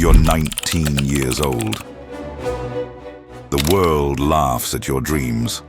you're 19 years old. The world laughs at your dreams.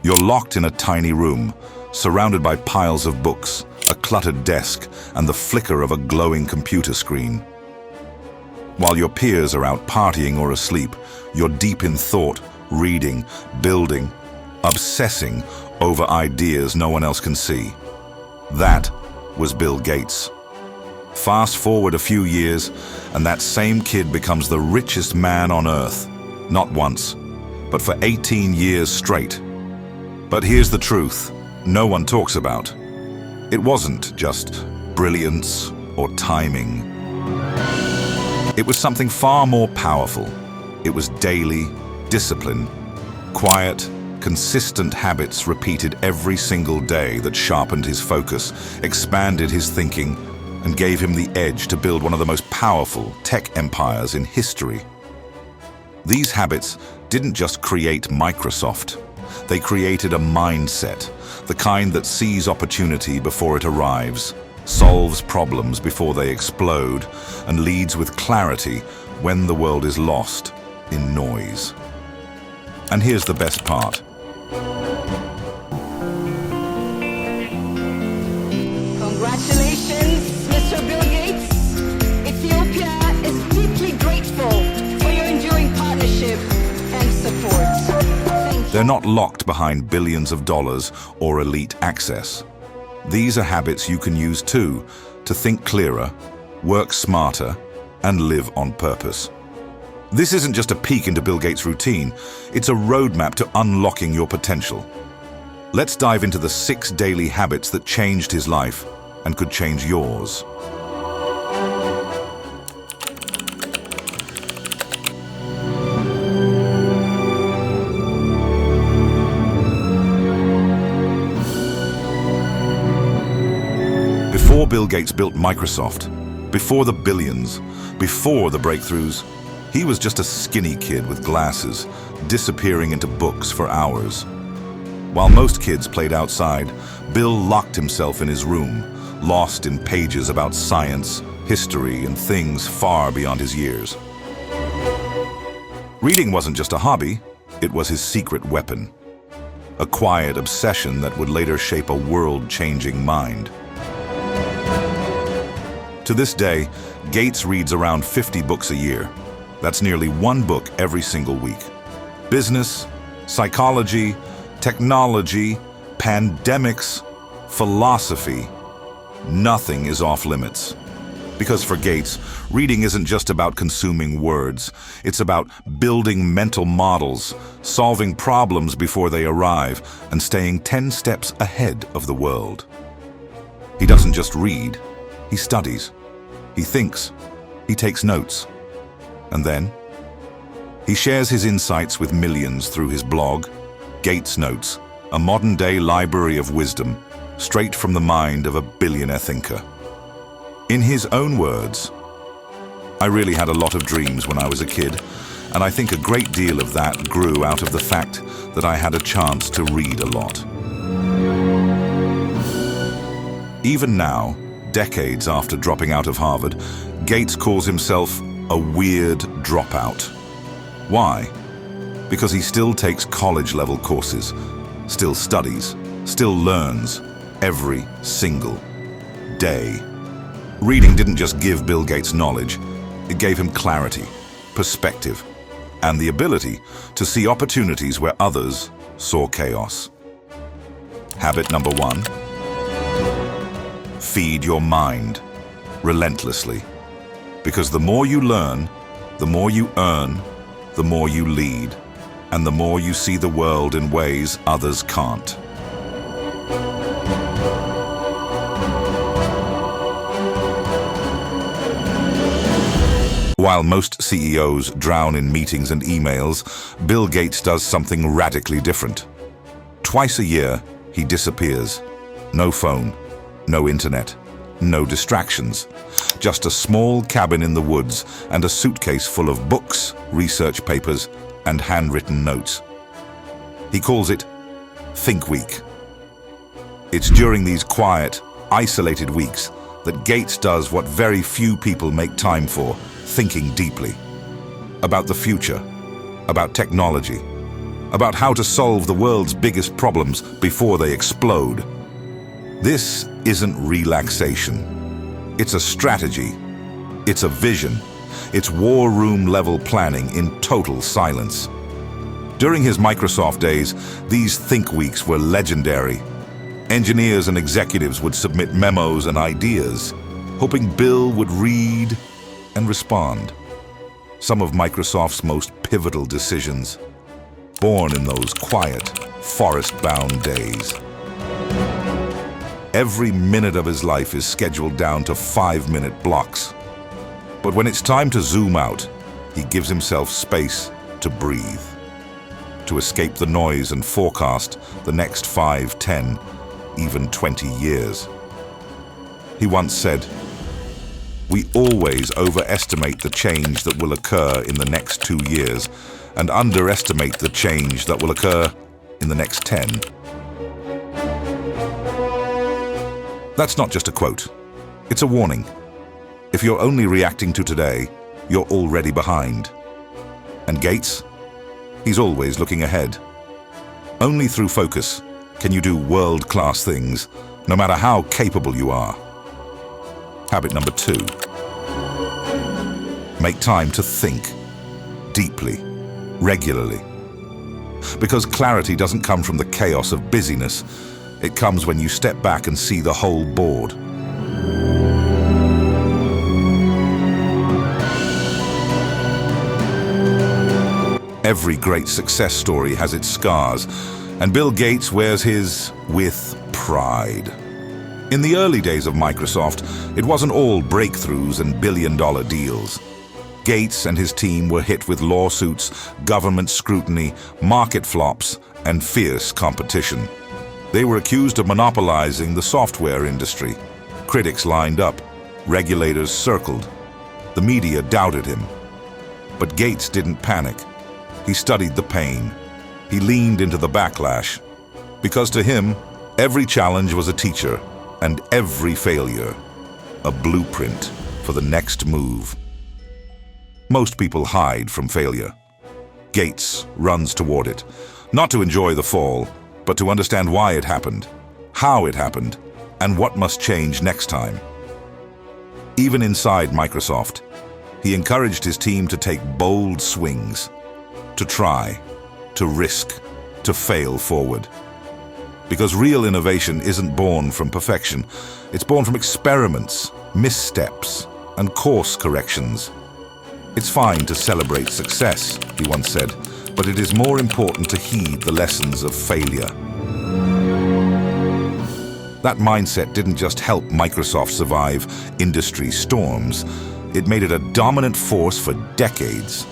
You're locked in a tiny room, surrounded by piles of books, a cluttered desk, and the flicker of a glowing computer screen. While your peers are out partying or asleep, you're deep in thought, reading, building, obsessing over ideas no one else can see. That was Bill Gates. Fast forward a few years, and that same kid becomes the richest man on Earth. Not once, but for 18 years straight. But here's the truth no one talks about. It wasn't just brilliance or timing. It was something far more powerful. It was daily discipline, quiet, consistent habits repeated every single day that sharpened his focus, expanded his thinking, and gave him the edge to build one of the most powerful tech empires in history. These habits didn't just create Microsoft. They created a mindset, the kind that sees opportunity before it arrives, solves problems before they explode, and leads with clarity when the world is lost in noise. And here's the best part. Congratulations, Mr. Bill Gates. Ethiopia is deeply grateful for your enduring partnership and support. Thank you. They're not locked behind billions of dollars or elite access. These are habits you can use too, to think clearer, work smarter, and live on purpose. This isn't just a peek into Bill Gates' routine, it's a roadmap to unlocking your potential. Let's dive into the 6 daily habits that changed his life and could change yours. Before Bill Gates built Microsoft, before the billions, before the breakthroughs, he was just a skinny kid with glasses, disappearing into books for hours. While most kids played outside, Bill locked himself in his room, lost in pages about science, history, and things far beyond his years. Reading wasn't just a hobby, it was his secret weapon. A quiet obsession that would later shape a world-changing mind. To this day, Gates reads around 50 books a year. That's nearly 1 book every single week. Business, psychology, technology, pandemics, philosophy. Nothing is off limits. Because for Gates, reading isn't just about consuming words. It's about building mental models, solving problems before they arrive, and staying 10 steps ahead of the world. He doesn't just read, he studies. He thinks, he takes notes, and then he shares his insights with millions through his blog, Gates Notes, a modern-day library of wisdom, straight from the mind of a billionaire thinker. In his own words, "I really had a lot of dreams when I was a kid, and I think a great deal of that grew out of the fact that I had a chance to read a lot." Even now, decades after dropping out of Harvard, Gates calls himself a weird dropout. Why? Because he still takes college-level courses, still studies, still learns every single day. Reading didn't just give Bill Gates knowledge, it gave him clarity, perspective, and the ability to see opportunities where others saw chaos. Habit number 1. Feed your mind relentlessly. Because the more you learn, the more you earn, the more you lead, and the more you see the world in ways others can't. While most CEOs drown in meetings and emails, Bill Gates does something radically different. Twice a year, he disappears. No phone, no internet, no distractions. Just a small cabin in the woods and a suitcase full of books, research papers, and handwritten notes. He calls it Think Week. It's during these quiet, isolated weeks that Gates does what very few people make time for, thinking deeply. About the future, about technology, about how to solve the world's biggest problems before they explode. This isn't relaxation. It's a strategy. It's a vision. It's war room level planning in total silence. During his Microsoft days, these think weeks were legendary. Engineers and executives would submit memos and ideas, hoping Bill would read and respond. Some of Microsoft's most pivotal decisions, born in those quiet, forest-bound days. Every minute of his life is scheduled down to 5-minute blocks. But when it's time to zoom out, he gives himself space to breathe, to escape the noise and forecast the next 5, 10, even 20 years. He once said, "We always overestimate the change that will occur in the next 2 years and underestimate the change that will occur in the next 10. That's not just a quote. It's a warning. If you're only reacting to today, you're already behind. And Gates? He's always looking ahead. Only through focus can you do world-class things, no matter how capable you are. Habit number 2. Make time to think deeply, regularly. Because clarity doesn't come from the chaos of busyness. It comes when you step back and see the whole board. Every great success story has its scars, and Bill Gates wears his with pride. In the early days of Microsoft, it wasn't all breakthroughs and billion-dollar deals. Gates and his team were hit with lawsuits, government scrutiny, market flops, and fierce competition. They were accused of monopolizing the software industry. Critics lined up, regulators circled. The media doubted him. But Gates didn't panic. He studied the pain. He leaned into the backlash. Because to him, every challenge was a teacher, and every failure, a blueprint for the next move. Most people hide from failure. Gates runs toward it, not to enjoy the fall, but to understand why it happened, how it happened, and what must change next time. Even inside Microsoft, he encouraged his team to take bold swings, to try, to risk, to fail forward. Because real innovation isn't born from perfection. It's born from experiments, missteps, and course corrections. It's fine to celebrate success, he once said, but it is more important to heed the lessons of failure. That mindset didn't just help Microsoft survive industry storms. It made it a dominant force for decades.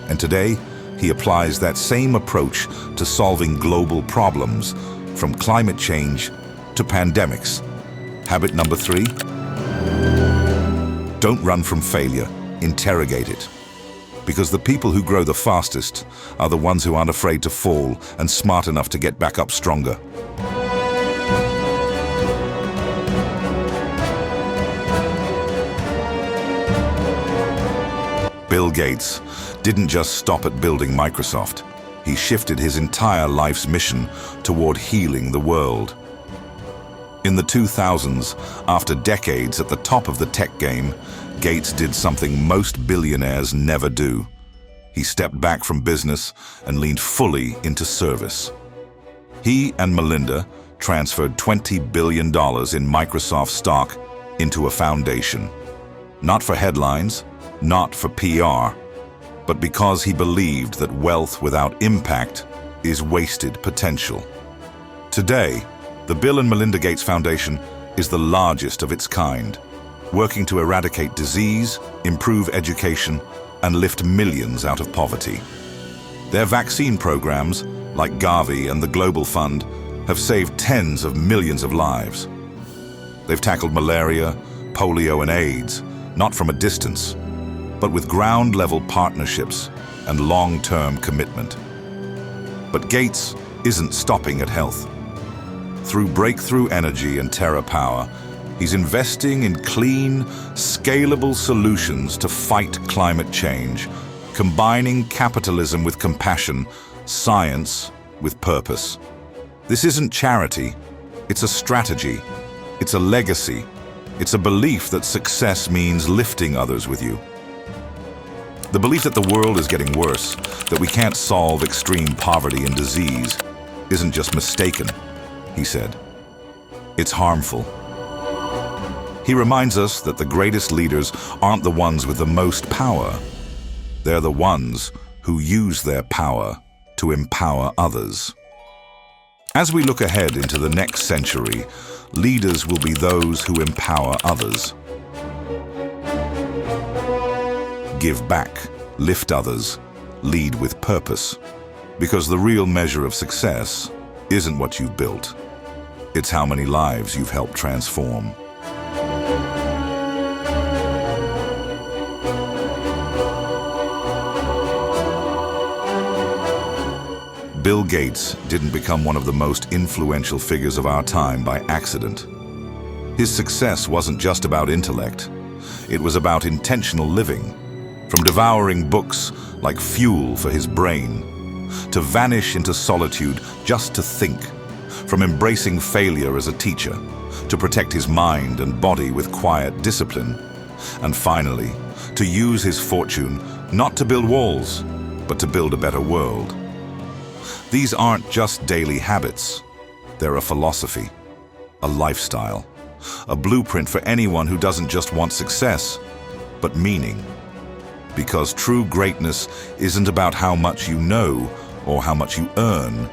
And today, he applies that same approach to solving global problems, from climate change to pandemics. Habit number 3. Don't run from failure, interrogate it. Because the people who grow the fastest are the ones who aren't afraid to fall and smart enough to get back up stronger. Bill Gates didn't just stop at building Microsoft. He shifted his entire life's mission toward healing the world. In the 2000s, after decades at the top of the tech game, Gates did something most billionaires never do. He stepped back from business and leaned fully into service. He and Melinda transferred $20 billion in Microsoft stock into a foundation. Not for headlines, not for PR, but because he believed that wealth without impact is wasted potential. Today, the Bill and Melinda Gates Foundation is the largest of its kind, working to eradicate disease, improve education, and lift millions out of poverty. Their vaccine programs, like Gavi and the Global Fund, have saved tens of millions of lives. They've tackled malaria, polio, and AIDS, not from a distance, but with ground-level partnerships and long-term commitment. But Gates isn't stopping at health. Through breakthrough energy and TerraPower, He's investing in clean, scalable solutions to fight climate change, combining capitalism with compassion, science with purpose. This isn't charity, it's a strategy, it's a legacy, it's a belief that success means lifting others with you. The belief that the world is getting worse, that we can't solve extreme poverty and disease, isn't just mistaken, he said. It's harmful. He reminds us that the greatest leaders aren't the ones with the most power. They're the ones who use their power to empower others. As we look ahead into the next century, leaders will be those who empower others. Give back, lift others, lead with purpose. Because the real measure of success isn't what you've built. It's how many lives you've helped transform. Bill Gates didn't become one of the most influential figures of our time by accident. His success wasn't just about intellect. It was about intentional living. From devouring books like fuel for his brain, to vanish into solitude just to think, from embracing failure as a teacher, to protect his mind and body with quiet discipline, and finally, to use his fortune not to build walls, but to build a better world. These aren't just daily habits. They're a philosophy, a lifestyle, a blueprint for anyone who doesn't just want success, but meaning. Because true greatness isn't about how much you know or how much you earn.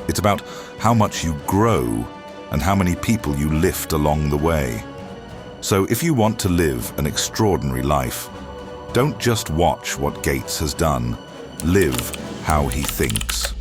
It's about how much you grow and how many people you lift along the way. So if you want to live an extraordinary life, don't just watch what Gates has done. Live how he thinks.